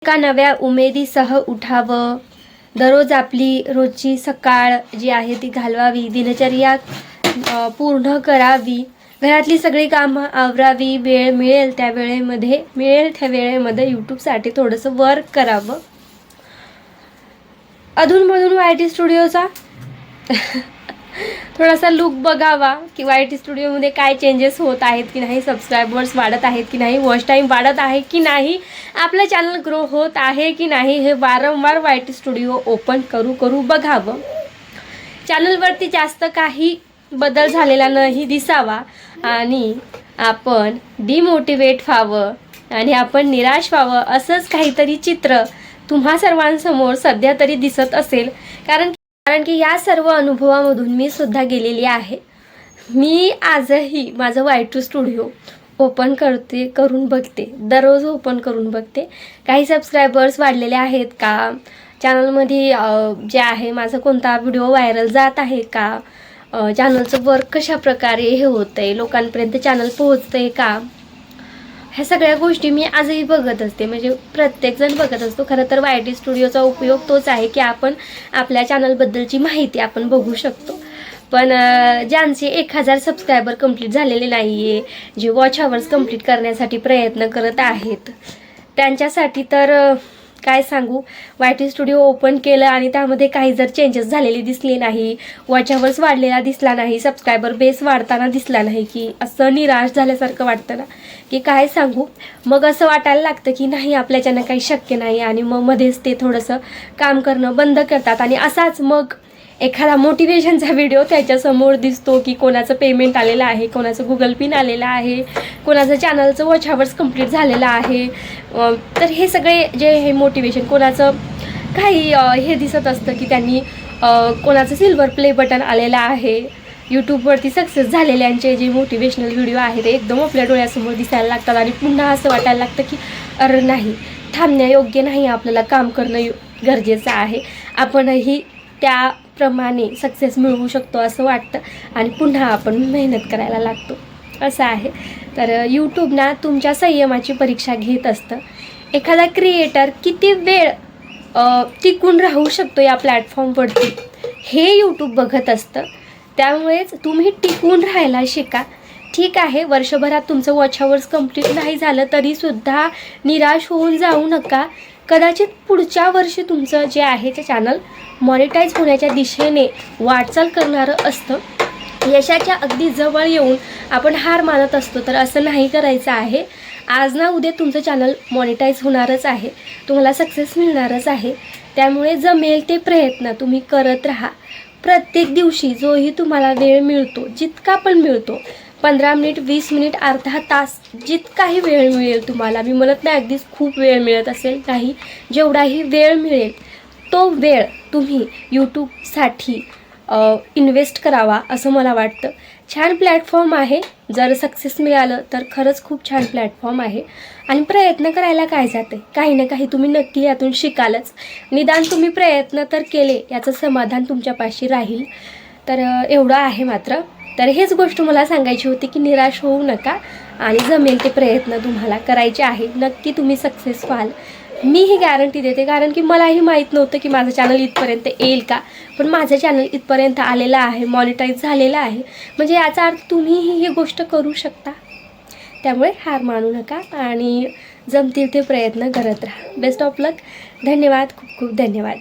एका नव्या उमेदीसह उठावं, दररोज आपली रोजची सकाळ जी आहे ती घालवावी, दिनचर्या पूर्ण करावी, घरातली सगळी कामं आवरावी, वेळ मिळेल त्या वेळेमध्ये यूट्यूबसाठी थोडंसं वर्क करावं, अधूनमधून YT स्टुडिओचा थोडासा लुक बघावा की YT स्टुडिओमध्ये काय चेंजेस होत आहेत की नाही, सबस्क्रायबर्स वाढत आहेत की नाही, वॉच टाईम वाढत आहे की नाही, आपलं चॅनल ग्रो होत आहे की नाही, हे वारंवार YT स्टुडिओ ओपन करू बघावं. चॅनलवरती जास्त काही बदल झालेला नाही दिसावा आणि आपण डिमोटिवेट व्हावं आणि आपण निराश व्हावं असंच काहीतरी चित्र तुम्हा सर्वांसमोर सध्या तरी दिसत असेल. कारण की या सर्व अनुभवामधून मी सुद्धा गेलेली आहे. मी आजही माझं YT स्टुडिओ ओपन करून बघते, दररोज ओपन करून बघते. काही सबस्क्रायबर्स वाढलेले आहेत का, चॅनलमध्ये जे आहे माझं कोणता व्हिडिओ व्हायरल जात आहे का, चॅनलचं वर्क कशा प्रकारे हे होतं आहे, लोकांपर्यंत चॅनल पोहोचतं आहे का, ह्या सगळ्या गोष्टी मी आजही बघत असते. म्हणजे प्रत्येकजण बघत असतो. खरं तर YT स्टुडिओचा उपयोग तोच आहे की आपण आपल्या चॅनलबद्दलची माहिती आपण बघू शकतो. पण ज्यांचे 1000 सबस्क्रायबर कंप्लीट झालेले नाही आहे, जे वॉच आवर्स कंप्लीट करण्यासाठी प्रयत्न करत आहेत, त्यांच्यासाठी तर काय सांगू, YT स्टुडिओ ओपन केलं आणि त्यामध्ये काही जर चेंजेस झालेले दिसले नाही, वॉच आवर्स वाढलेला दिसला नाही, सबस्क्रायबर बेस वाढताना दिसला नाही, की असं निराश झाल्यासारखं वाटतं ना, की काय सांगू. मग असं वाटायला लागतं की नाही आपल्याच्यानं काही शक्य नाही आणि मग मध्येच ते थोडंसं काम करणं बंद करतात. आणि असाच मग एखादा मोटिवेशनचा व्हिडिओ त्याच्यासमोर दिसतो की कोणाचं पेमेंट आलेलं आहे, कोणाचं गुगल पिन आलेलं आहे, कोणाचं चॅनलचं वॉच आवर्स कंप्लीट झालेलं आहे. तर हे सगळे जे हे मोटिवेशन, कोणाचं काही हे दिसत असतं की त्यांनी कोणाचं सिल्वर प्ले बटन आलेलं आहे. यूट्यूबवरती सक्सेस झालेल्यांचे जे मोटिवेशनल व्हिडिओ आहेत ते एकदम आपल्या डोळ्यासमोर दिसायला लागतात आणि पुन्हा असं वाटायला लागतं की अरे नाही, थांबण्यायोग्य नाही, आपल्याला काम करणं गरजेचं आहे, आपणही त्याप्रमाणे सक्सेस मिळवू शकतो असं वाटतं आणि पुन्हा आपण मेहनत करायला लागतो, असं आहे. तर यूट्यूब ना तुमच्या संयमाची परीक्षा घेत असतं. एखादा क्रिएटर किती वेळ टिकून राहू शकतो या प्लॅटफॉर्मवरती हे यूट्यूब बघत असतं. त्यामुळेच तुम्ही टिकून राहायला शिका. ठीक आहे, वर्षभरात तुमचं वॉच आवर्स कंप्लीट नाही झालं तरीसुद्धा निराश होऊन जाऊ नका. कदाचित पुढच्या वर्षी तुमचं जे आहे ते चॅनल मॉनिटाईज होण्याच्या दिशेने वाटचाल करणारं असतं. यशाच्या अगदी जवळ येऊन आपण हार मानत असतो, तर असं नाही करायचं आहे. आज ना उद्या तुमचं चॅनल मॉनिटाईज होणारच आहे, तुम्हाला सक्सेस मिळणारच आहे. त्यामुळे जमेल ते प्रयत्न तुम्ही करत राहा. प्रत्येक दिवशी जोही तुम्हाला वेळ मिळतो, जितका पण मिळतो, 15 मिनिट, 20 मिनिट, अर्धा तास, जितकाही वेळ मिळेल तुम्हाला, मी म्हणत नाही अगदीच खूप वेळ मिळत असेल, नाही, जेवढाही वेळ मिळेल तो वेळ तुम्ही यूट्यूबसाठी इन्व्हेस्ट करावा असं मला वाटतं. छान प्लॅटफॉर्म आहे. जर सक्सेस मिळालं तर खरंच खूप छान प्लॅटफॉर्म आहे आणि प्रयत्न करायला काय जाते, काही ना काही तुम्ही नक्की यातून शिकालच. निदान तुम्ही प्रयत्न तर केले याचं समाधान तुमच्यापाशी राहील. तर एवढं आहे मात्र. तर हेच गोष्ट मला सांगायची होती की निराश होऊ नका आणि जमेल ते प्रयत्न तुम्हाला करायचे आहे. नक्की तुम्ही सक्सेस व्हाल, मी ही गॅरंटी देते. कारण की मलाही माहीत नव्हतं की माझं चॅनल इथपर्यंत येईल का, पण माझं चॅनल इथपर्यंत आलेलं आहे, मॉनिटाईज झालेलं आहे. म्हणजे याचा अर्थ तुम्हीही ही गोष्ट करू शकता. त्यामुळे हार मानू नका आणि जमतील ते प्रयत्न करत राहा. बेस्ट ऑफ लक. धन्यवाद, खूप खूप धन्यवाद.